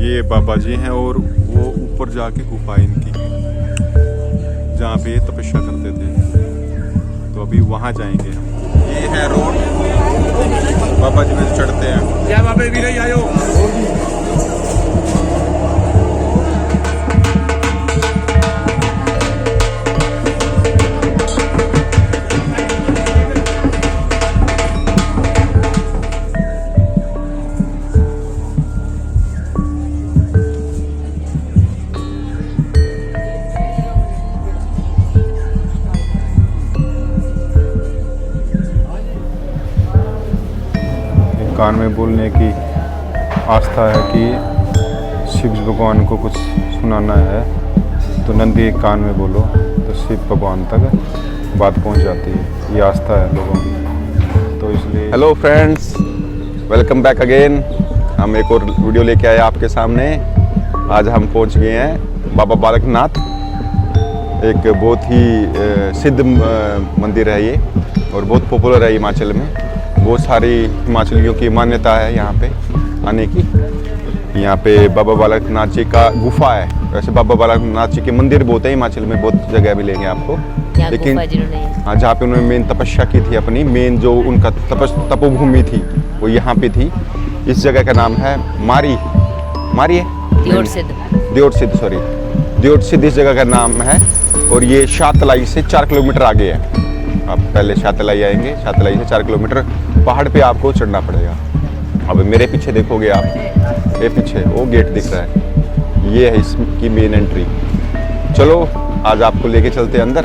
ये बाबा जी हैं और वो ऊपर जाके गुफा है इनकी जहाँ पे ये तपस्या करते थे। तो अभी वहाँ जाएंगे हम। ये है रोड बाबा जी में चढ़ते हैं। क्या बाबा भी नहीं आयो। कान में बोलने की आस्था है कि शिव भगवान को कुछ सुनाना है तो नंदी कान में बोलो तो शिव भगवान तक बात पहुंच जाती है। ये आस्था है लोगों की, तो इसलिए। Hello friends, welcome back again. हम एक और वीडियो लेके आए आपके सामने। आज हम पहुंच गए हैं बाबा बालकनाथ। एक बहुत ही सिद्ध मंदिर है ये और बहुत पॉपुलर है हिमाचल में। बहुत सारी हिमाचलियों की मान्यता है यहाँ पे आने की। यहाँ पे बाबा बालकनाथ जी का गुफा है। वैसे बाबा बालकनाथ जी के मंदिर बहुत है हिमाचल में, बहुत जगह मिलेंगे आपको, लेकिन हाँ जहाँ पे उन्होंने मेन तपस्या की थी अपनी, मेन जो उनका तपोभूमि थी वो यहाँ पे थी। इस जगह का नाम है मारी है दियोट सिद्ध इस जगह का नाम है। और ये शातलाई से 4 किलोमीटर आगे है। आप पहले शातलाई आएंगे, शातलाई से 4 किलोमीटर पहाड़ पे आपको चढ़ना पड़ेगा। अब मेरे पीछे देखोगे आप, ये पीछे वो गेट दिख रहा है, ये है इसकी मेन एंट्री। चलो आज आपको लेके चलते हैं अंदर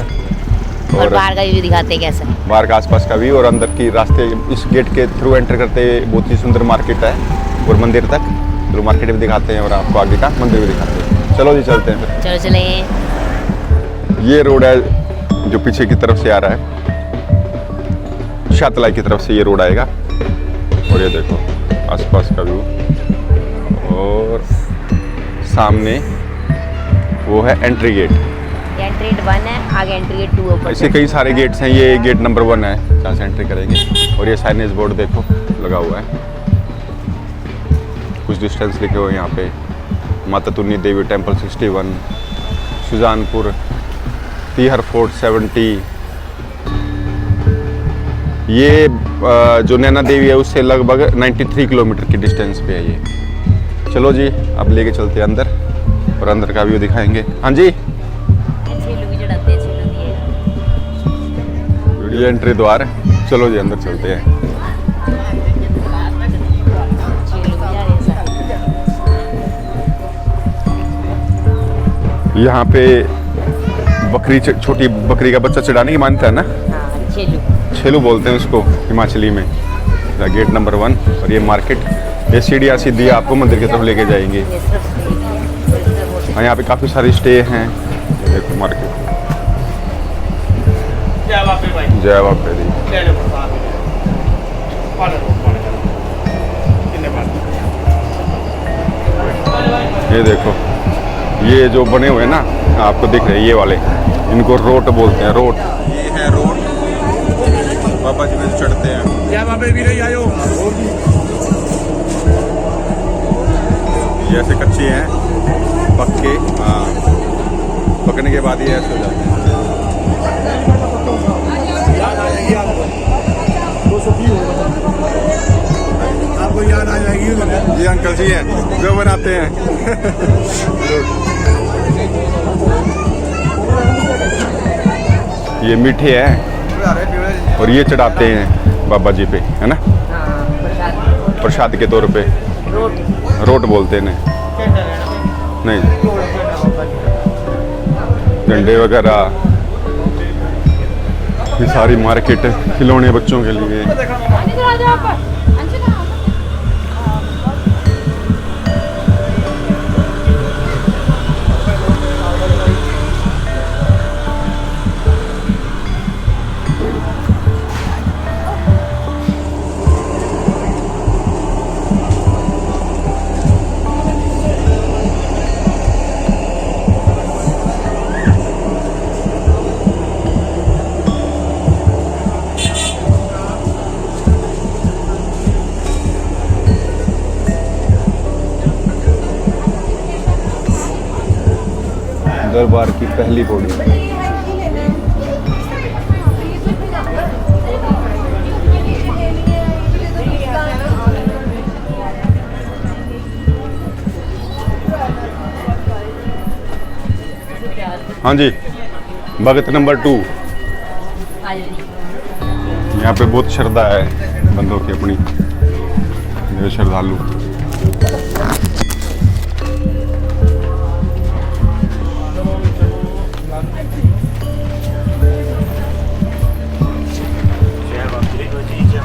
और बाहर का व्यू दिखाते हैं कैसा, बाहर का आसपास का व्यू और अंदर की रास्ते। इस गेट के थ्रू एंटर करते बहुत ही सुंदर मार्केट है और मंदिर तक। चलो मार्केट भी दिखाते हैं और आपको आगे का मंदिर भी दिखाते हैं। चलो जी चलते हैं फिर। चलो चलें। ये रोड है जो पीछे की तरफ से आ रहा है, शातलाई की तरफ से ये रोड आएगा। और ये देखो आसपास का व्यू और सामने वो है एंट्री गेट। एंट्री गेट 1 है, आगे एंट्री गेट 2 ऊपर। ऐसे कई सारे गेट्स हैं, ये गेट नंबर 1 है जहाँ से एंट्री करेंगे। और ये साइनेज बोर्ड देखो लगा हुआ है, कुछ डिस्टेंस लिखे हुए यहाँ पे। माता तुन्नी देवी टेम्पल 61, सुजानपुर, तीहर फोर्ट 70। ये जो नैना देवी है उससे लगभग 93 किलोमीटर की डिस्टेंस पे है ये। चलो जी अब लेके चलते हैं अंदर और अंदर का व्यू दिखाएंगे। हाँ जी, ये एंट्री द्वार। चलो जी अंदर चलते हैं। यहाँ पे बकरी, छोटी बकरी का बच्चा चढ़ाने की मान्यता है ना। छेलू बोलते हैं उसको हिमाचली में। गेट नंबर 1 और ये मार्केट, ये सीढ़ियाँ सीधी आपको मंदिर की तरफ लेके जाएंगे। और यहाँ पे काफ़ी सारी स्टे हैं। ये देखो मार्केट। जय बापे दी। ये देखो ये जो बने हुए हैं ना आपको दिख रहे हैं, ये वाले इनको रोट बोलते हैं। रोट, ये है रोड बाबा जी में चढ़ते हैं। क्या बाबा भी नहीं आयो। ये ऐसे कच्चे हैं, पक्के हाँ, पकने के बाद ये ऐसे हो जाते हैं। आपको याद आ जाएगी। ये अंकल जी हैं जो बनाते हैं। ये मीठे हैं और ये चढ़ाते हैं बाबा जी पे, है ना, प्रसाद के तौर पे। रोट बोलते हैं नहीं, झंडे वगैरह। ये सारी मार्केट खिलौने बच्चों के लिए। दरबार की पहली पौड़ी। हाँ जी, भगत नंबर 2। यहाँ पे बहुत श्रद्धा है बंदों की अपनी, ये श्रद्धालु।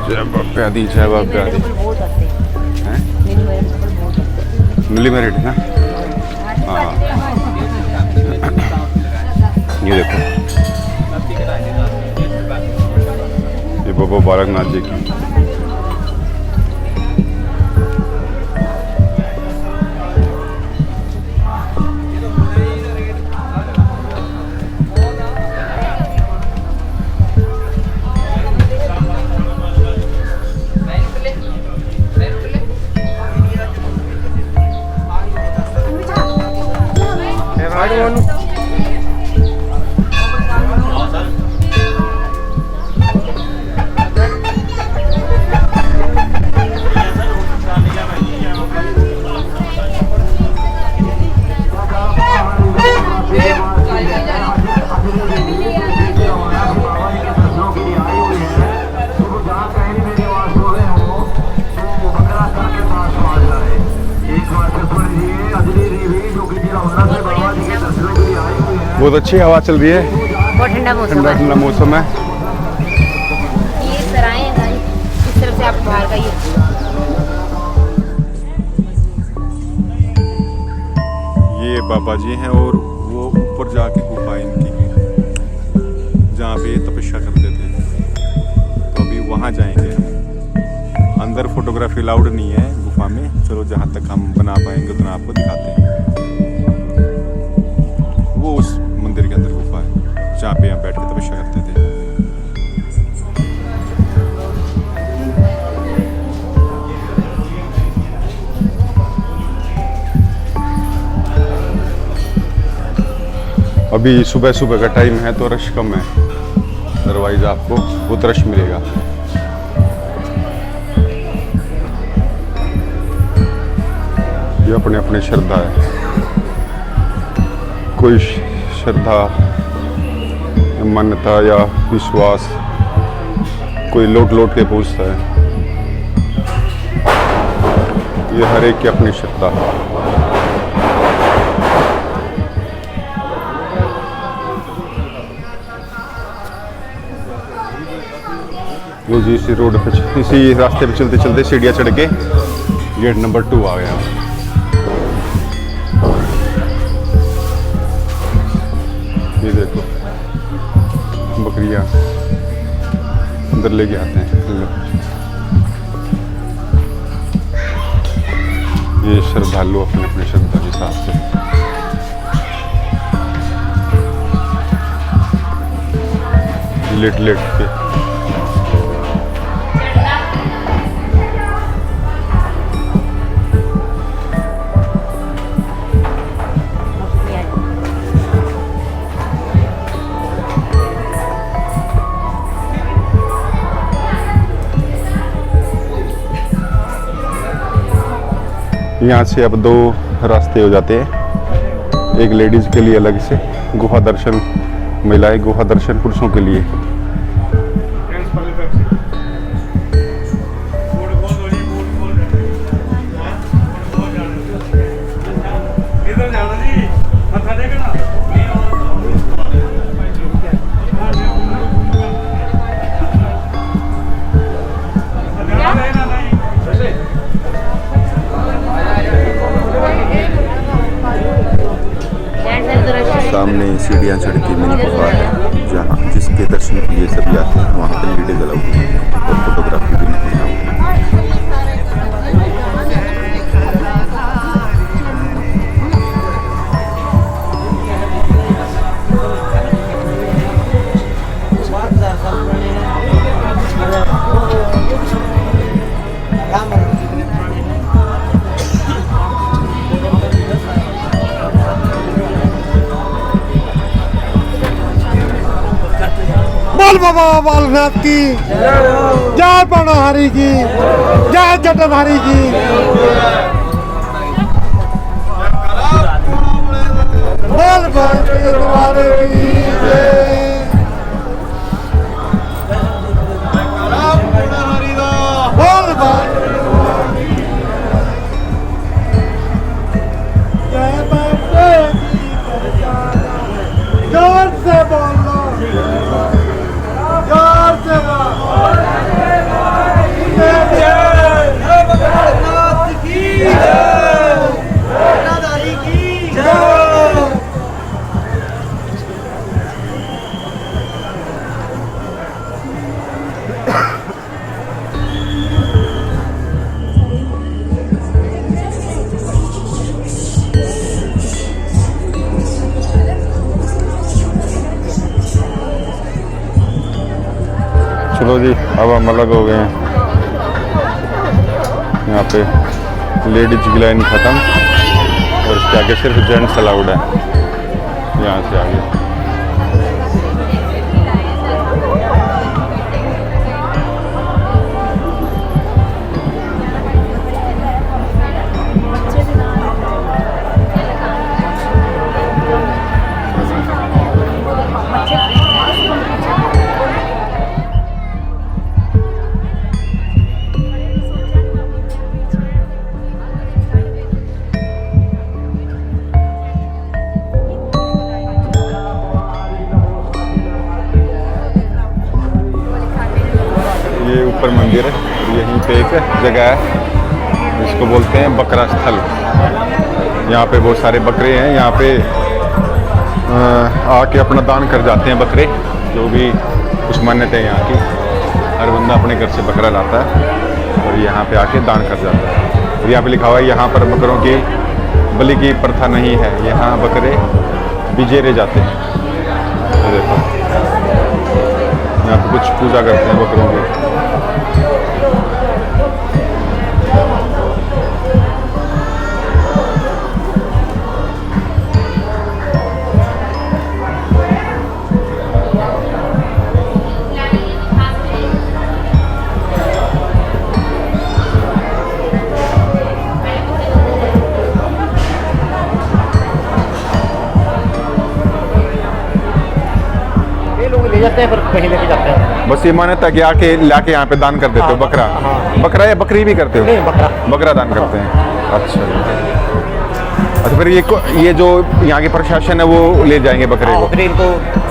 जय बाप्या दी, जय बाप्या दी। मिली मेरिट है ना? हाँ, ये देखो, ये बाबा बालकनाथ जी की। बहुत अच्छी हवा चल रही है, बहुत ठंडा मौसम ठंडा है। ठंडा मौसम है। ये सराय है सारी, इस तरफ से आप बाहर का ये बाबा जी हैं और वो ऊपर जाके गुफा है इनकी, जहाँ पे ये तपस्या करते थे। तो अभी वहाँ जाएंगे हम। अंदर फोटोग्राफी अलाउड नहीं है गुफा में। चलो जहाँ तक हम बना पाएंगे उतना आपको दिखाते हैं। वो उस मंदिर के अंदर गुफा है जहाँ पे हम बैठ के तपस्या करते थे। अभी सुबह सुबह का टाइम है तो रश कम है, अदरवाइज आपको बहुत रश मिलेगा। ये अपने अपने श्रद्धा है, कोई श्रद्धा, मान्यता या विश्वास कोई लौट लौट के पूछता है। ये हर एक की अपनी श्रद्धा है। वो जी इसी रोड पे, इसी रास्ते पे चलते चलते सीढ़ियाँ चढ़ के गेट नंबर 2 आ गया। ये देखो बकरियाँ अंदर लेके आते हैं। ये श्रद्धालु अपने अपने श्रद्धा के हिसाब से लेट लेट के यहाँ से अब 2 रास्ते हो जाते हैं। एक लेडीज के लिए अलग से गुफा दर्शन, महिलाएं गुफा दर्शन पुरुषों के लिए। सामने सीढ़ियाँ चढ़ के मिनी गुफा है, जहाँ जिसके दर्शन के लिए सभी आते हैं। वहाँ पर वीडियो अलाउड है और फोटोग्राफी भी नहीं अलाउड है। बोल बाबा बालनाथ की जय बनहारी की जय जटाधारी की बोल बाबा की जय बोल बाबा जय बाबा जोर से बोलो जोर से चलो जी, अब हम अलग हो गए हैं। यहाँ पे लेडीज की लाइन ख़त्म और इसके आगे सिर्फ जेंट्स अलाउड है। यहाँ से आगे ये ऊपर मंदिर है, यहीं पे एक जगह है जिसको बोलते हैं बकरा स्थल। यहाँ पे बहुत सारे बकरे हैं। यहाँ पे आके अपना दान कर जाते हैं बकरे, जो भी कुछ मान्यता है यहाँ की। हर बंदा अपने घर से बकरा लाता है और यहाँ पे आके दान कर जाता है। और यहाँ पे लिखा हुआ है यहाँ पर बकरों की बलि की प्रथा नहीं है, यहाँ बकरे बिजेरे जाते हैं। तो देखो यहाँ पे कुछ पूजा करते हैं बकरों की। ले जाते हैं फिर कहीं लेके जाते हैं। बस ये मान्यता कि आके लाके यहाँ पे दान कर देते हो बकरा। बकरा या बकरी भी करते हो? नहीं, बकरा। बकरा दान करते हैं। अच्छा फिर ये जो यहाँ के प्रशासन है वो ले जाएंगे बकरे को? फिर इनको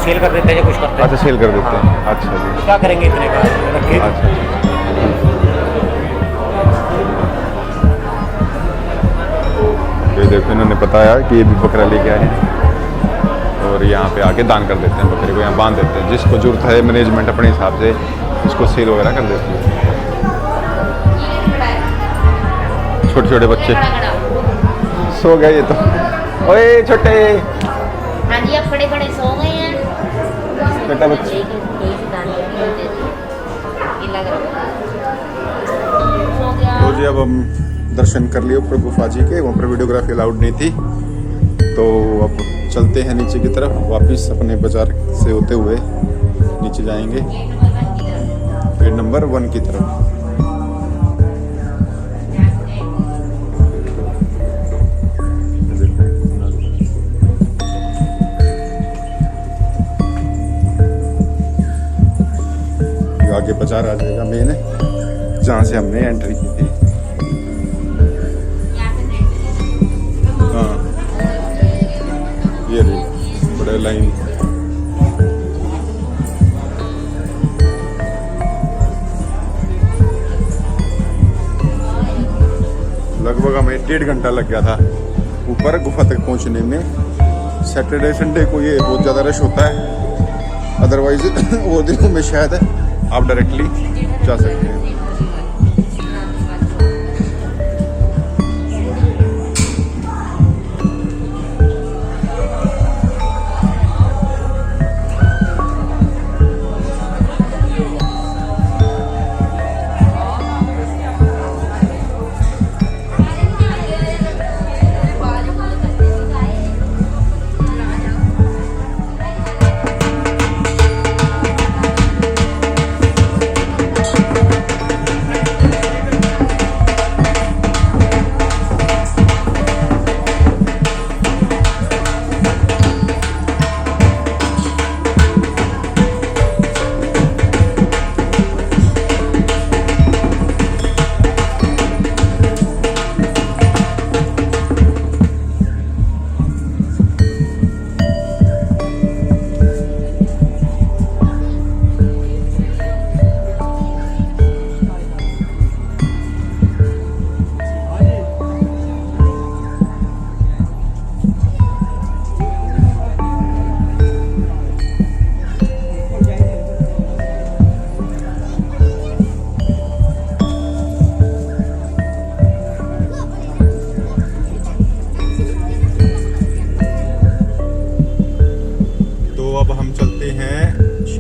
सेल कर देते हैं, कुछ करते हैं। अच्छा, सेल कर देते हैं। अच्छा जी, क्या करेंगे इतने का रखे। अच्छा। ये देखो इन्होंने बताया कि ये भी बकरा लेके आए हैं और यहाँ पे आके दान कर देते हैं बकरे को, यहाँ बांध देते हैं। जिसको जरूरत है मैनेजमेंट अपने हिसाब से इसको सेल वगैरह कर देती है। छोटे छोटे बच्चे सो गए ये तो। ओए छोटे, हाँ जी, अब बड़े बड़े सो गए हैं। छोटा बच्चे तो जी, अब हम दर्शन कर लिए ऊपर गुफा जी के। वहाँ पर वीडियोग्राफी अलाउड नहीं थी, तो अब चलते हैं नीचे की तरफ। वापस अपने बाजार से होते हुए नीचे जाएंगे गेट नंबर 1 की तरफ। आगे बाजार आ जाएगा मेन, जहाँ से हमने एंट्री की थी। हाँ, ये रही बड़े लाइन। लगभग हमें 1.5 घंटा लग गया था ऊपर गुफा तक पहुंचने में। सैटरडे संडे को ये बहुत ज़्यादा रश होता है, अदरवाइज वो दिनों में शायद आप डायरेक्टली जा सकते हैं।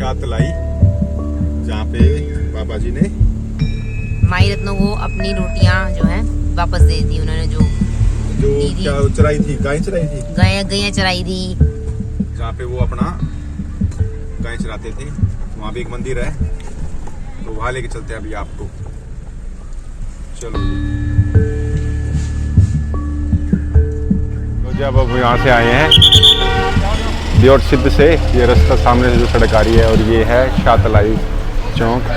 शातलाई, जहाँ पे बाबा जी ने माई रत्नों को अपनी रोटियां जो है वापस दे दी उन्होंने, जो दीदी क्या चराई थी, गाय चराई थी, गायें चराई थी। जहाँ पे वो अपना गाय चराते थे। वहाँ भी एक मंदिर है, तो वहाँ लेके चलते हैं अभी आपको। चलो तो जब अब यहाँ से आए हैं दियोट सिद्ध से, ये रास्ता सामने से जो सड़क आ रही है, और ये है शातलाई चौक।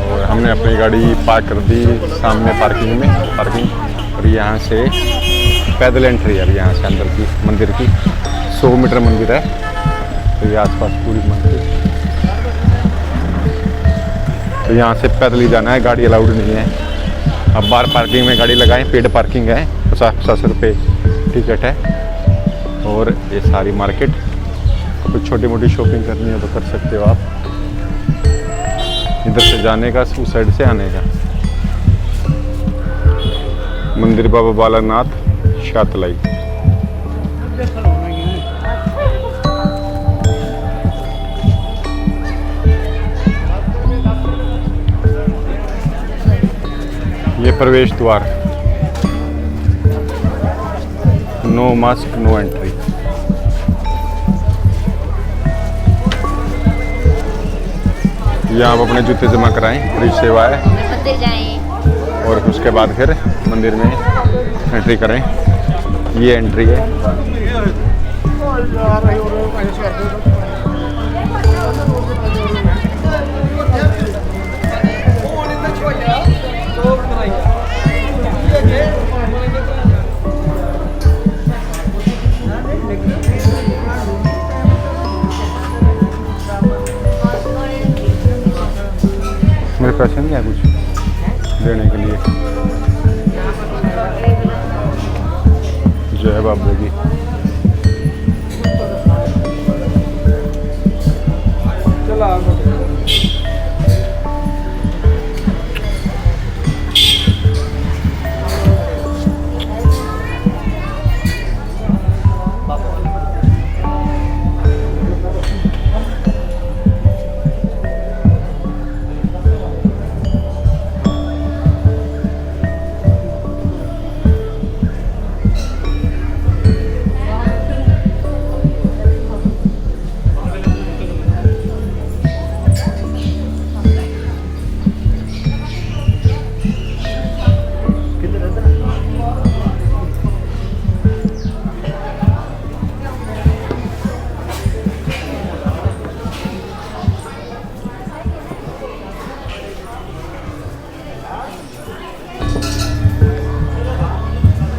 और हमने अपनी गाड़ी पार्क कर दी सामने पार्किंग में, और यहाँ से पैदल एंट्री है अभी यहाँ से अंदर की मंदिर की। 100 मीटर मंदिर है, तो ये आसपास पूरी मंदिर। तो यहाँ से पैदल ही जाना है, गाड़ी अलाउड नहीं है। अब बाहर पार्किंग में गाड़ी लगाएं, पेड पार्किंग है, 50 रुपये टिकट है। और ये सारी मार्केट, कुछ छोटी मोटी शॉपिंग करनी है तो कर सकते हो आप। इधर से जाने का, उस साइड से आने का। मंदिर बाबा बालानाथ शातलाई। ये प्रवेश द्वार, नो मास्क नो एंट्री। यहाँ आप अपने जूते जमा कराएं, फ्री सेवा है। मंदिर जाएं और उसके बाद फिर मंदिर में एंट्री करें। ये एंट्री है। मेरे पैसे नहीं है कुछ देने के लिए। जय बाबा की।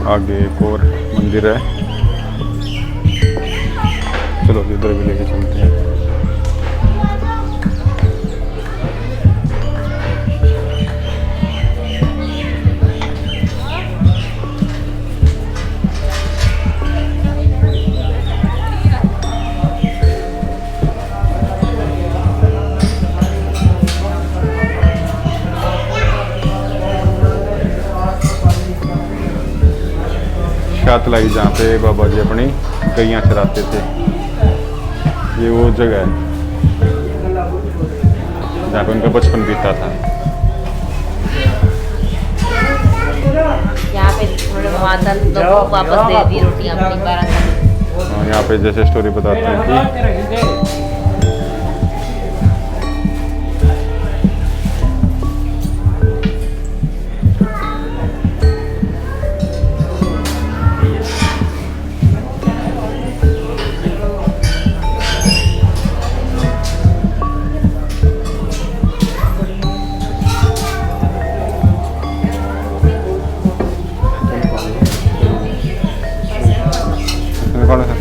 आगे एक और मंदिर है, चलो इधर भी लेके चलते हैं। शातलाई, जहाँ पे बाबा जी अपनी गैयाँ चराते थे। ये वो जगह है जहाँ पे उनका बचपन बीता था। यहाँ पे थोड़े माता को वापस दे दी रोटियां अपनी बारात। और यहाँ पे जैसे स्टोरी बताते हैं कि कौन है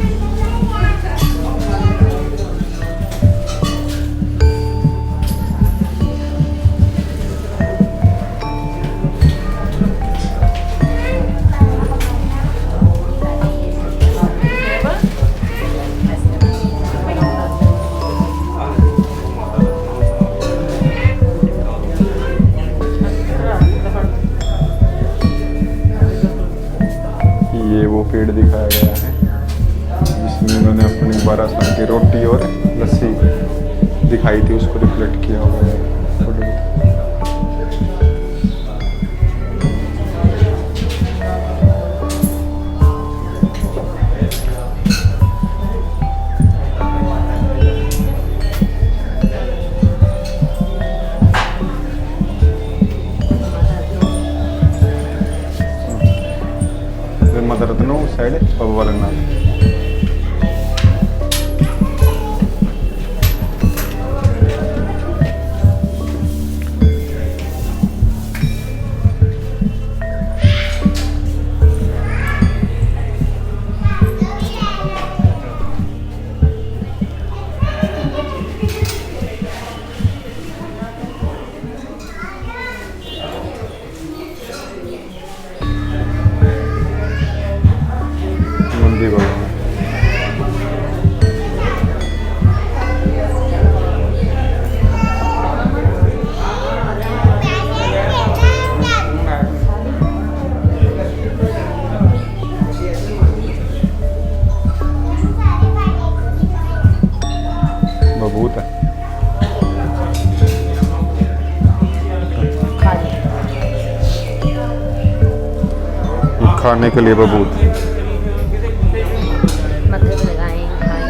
दिखाई थी उसको रिफ्लेक्ट किया होगा फोटो में। मदर रत्नो साइड बाबा बालकनाथ। मंदिर बाबा बबूत है। ये खाने के लिए बबूत। मथे पे लगाएं, खाएं।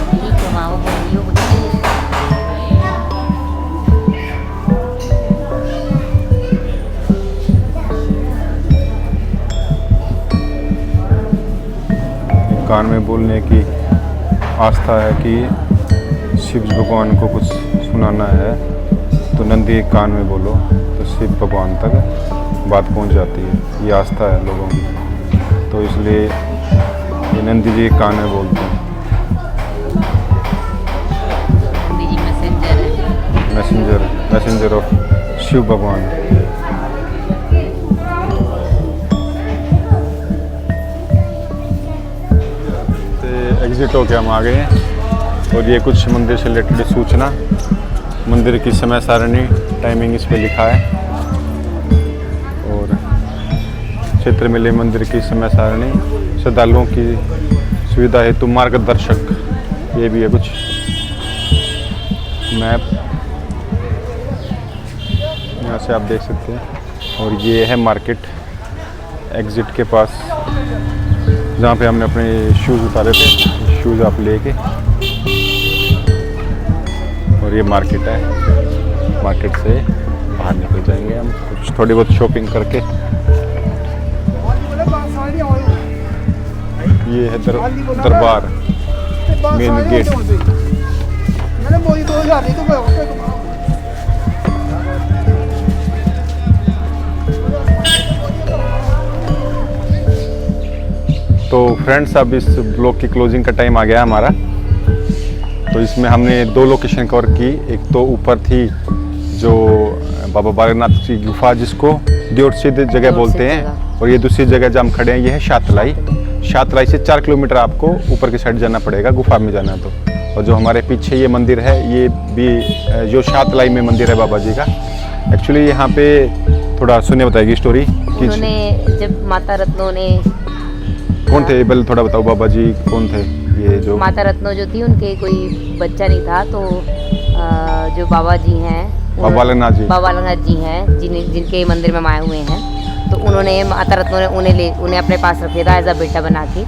ठीक है, माँ वो बोलियो बोलिए। कान में बोलने की आस्था है कि शिव भगवान को कुछ सुनाना है तो नंदी कान में बोलो तो शिव भगवान तक बात पहुंच जाती है। ये आस्था है लोगों की, तो इसलिए ये नंदी जी कान में बोलते हैं। नंदी जी मैसेंजर है। मैसेंजर ऑफ शिव भगवान। एग्जिट होके हम आ गए हैं और ये कुछ मंदिर से रिलेटेड सूचना, मंदिर की समय सारणी, टाइमिंग इस पे लिखा है और क्षेत्र मिले मंदिर की समय सारणी, श्रद्धालुओं की सुविधा हेतु मार्गदर्शक, ये भी है कुछ मैप, यहाँ से आप देख सकते हैं। और ये है मार्केट एग्जिट के पास जहाँ पे हमने अपने शूज़ उतारे थे, शूज़ आप लेके, और ये मार्केट है। मार्केट से बाहर निकल जाएंगे हम कुछ थोड़ी बहुत शॉपिंग करके। ये है दरबार मेन गेट। तो फ्रेंड्स, अब इस ब्लॉग की क्लोजिंग का टाइम आ गया हमारा। तो इसमें हमने 2 लोकेशन कवर की। एक तो ऊपर थी जो बाबा बालकनाथ की गुफा, जिसको द्योतसिद्ध जगह बोलते हैं, और ये दूसरी जगह जहाँ हम खड़े हैं ये है शातलाई। शातलाई से 4 किलोमीटर आपको ऊपर की साइड जाना पड़ेगा, गुफा में जाना तो। और जो हमारे पीछे ये मंदिर है, ये भी जो शातलाई में मंदिर है बाबा जी का। एक्चुअली यहाँ पे थोड़ा सुने बताएगी स्टोरी। उन्होंने जब माता रत्नों ने, कौन थे बल थोड़ा बताओ, बाबा जी कौन थे? ये जो माता रत्नो जो थी उनके कोई बच्चा नहीं था, तो जो बाबा जी हैं, बाबा बालकनाथ जी हैं, जिनके मंदिर में हम आए हुए हैं, तो उन्होंने माता रत्नो ने उन्हें अपने पास रख लिया था एज अ बेटा बना के।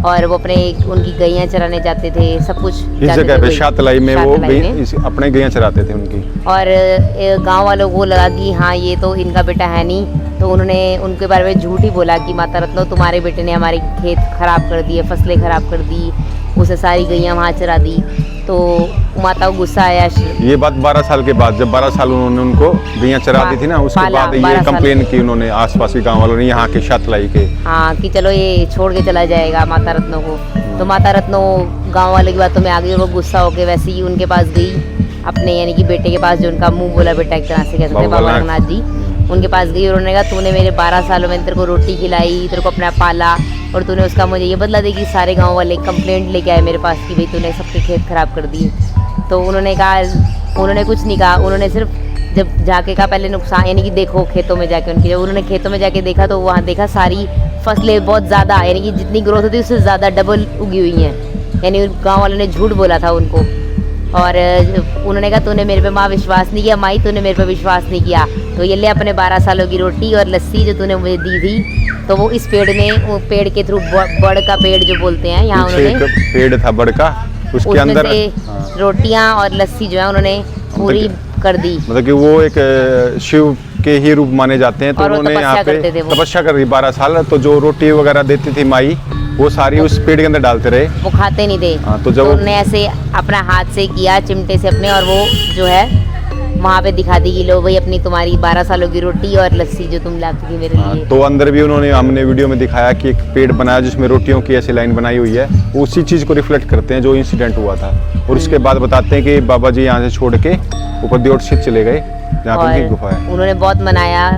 और वो अपने उनकी गैयां चराने जाते थे, सब कुछ इस जाते जगह थे पे वही, शातलाई में वो शातलाई में। अपने गैया चराते थे उनकी। और गांव वालों को लगा कि हाँ ये तो इनका बेटा है नहीं, तो उन्होंने उनके बारे में झूठ ही बोला कि माता रत्नो तुम्हारे बेटे ने हमारे खेत खराब कर दिए, फसलें खराब कर दी, उसे सारी गैयां वहाँ चरा दी। तो माता को गुस्सा आया। ये बात 12 साल के बाद, जब 12 साल उन्होंने उनको गैया चरा दी थी ना, उसके पाला, बाद ये 12 साल कंप्लेन की उन्होंने आसपास के गांव वालों ने, यहाँ के शातलाई के। हाँ कि चलो ये छोड़ के चला जाएगा माता रत्नो को। तो माता रत्नो गांव वाले की बातों में आ गई और वो गुस्सा होकर वैसे ही उनके पास गई, अपने यानी कि बेटे के पास, जो उनका मुंह बोला बेटा एक तरह से कह सकते हैं, बाबा बालकनाथ जी। उनके पास गई और उन्होंने कहा तूने मेरे 12 सालों में तेरे को रोटी खिलाई, तेरे को अपना पाला, और तूने उसका मुझे ये बदला दे कि सारे गांव वाले कंप्लेंट लेके आए मेरे पास कि भाई तूने सबके खेत खराब कर दिए। तो उन्होंने कहा, उन्होंने कुछ नहीं कहा, उन्होंने सिर्फ जब जाके कहा पहले नुकसान, यानी कि देखो खेतों में जाके उनकी, जब उन्होंने खेतों में जाके देखा तो वहाँ देखा सारी फसलें बहुत ज़्यादा, यानी कि जितनी ग्रोथ होती है उससे ज़्यादा डबल उगी हुई हैं। यानी गांव वालों ने झूठ बोला था उनको। और उन्होंने कहा तूने मेरे पे माँ विश्वास नहीं किया, माई तूने मेरे पे विश्वास नहीं किया, तो ये ले अपने 12 सालों की रोटी और लस्सी जो तूने मुझे दी थी। तो वो इस पेड़ में, वो पेड़ के थ्रू, बड़ का पेड़ जो बोलते हैं यहाँ पीछे उन्होंने, एक पेड़ था बड़ का, उसके उसमें अंदर से रोटियां और लस्सी जो है उन्होंने पूरी कर दी। मतलब कि वो एक शिव के ही रूप माने जाते हैं। तो और वो उन्होंने यहाँ तपस्या करते थे पे वो। तपस्या कर रही 12 साल। तो जो रोटी वगैरह देती थी माई, वो सारी उस पेड़ के अंदर डालते रहे। वो खाते नहीं थे। हाँ, तो तो जब उन्होंने ऐसे अपना हाथ से किया चिमटे से अपने, और वो जो है वहाँ पे दिखा दी कि लो भाई अपनी तुम्हारी 12 सालों की रोटी और लस्सी जो तुम लाती थी मेरे लिए। तो अंदर भी उन्होंने, हमने वीडियो में दिखाया कि एक पेड़ बनाया जिसमें रोटियों की ऐसी लाइन बनाई हुई है, वो उसी चीज़ को रिफ्लेक्ट करते हैं जो इंसिडेंट हुआ था। और उसके बाद बताते हैं कि बाबा जी यहाँ से छोड़ के ऊपर देवट चले गए, जहाँ पे उनकी गुफा है। उन्होंने बहुत मनाया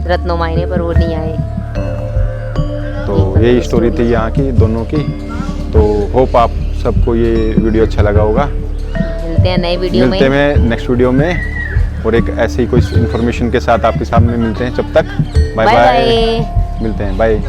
रत्नो माई ने, पर वो नहीं आए। तो यही स्टोरी थी यहाँ की दोनों की। तो होप आप सबको ये वीडियो अच्छा लगा होगा। मिलते हैं नए वीडियो में। मिलते हैं नेक्स्ट वीडियो में, और एक ऐसे ही कोई इन्फॉर्मेशन के साथ आपके सामने मिलते हैं। जब तक बाय बाय बाय, बाय। मिलते हैं, बाय।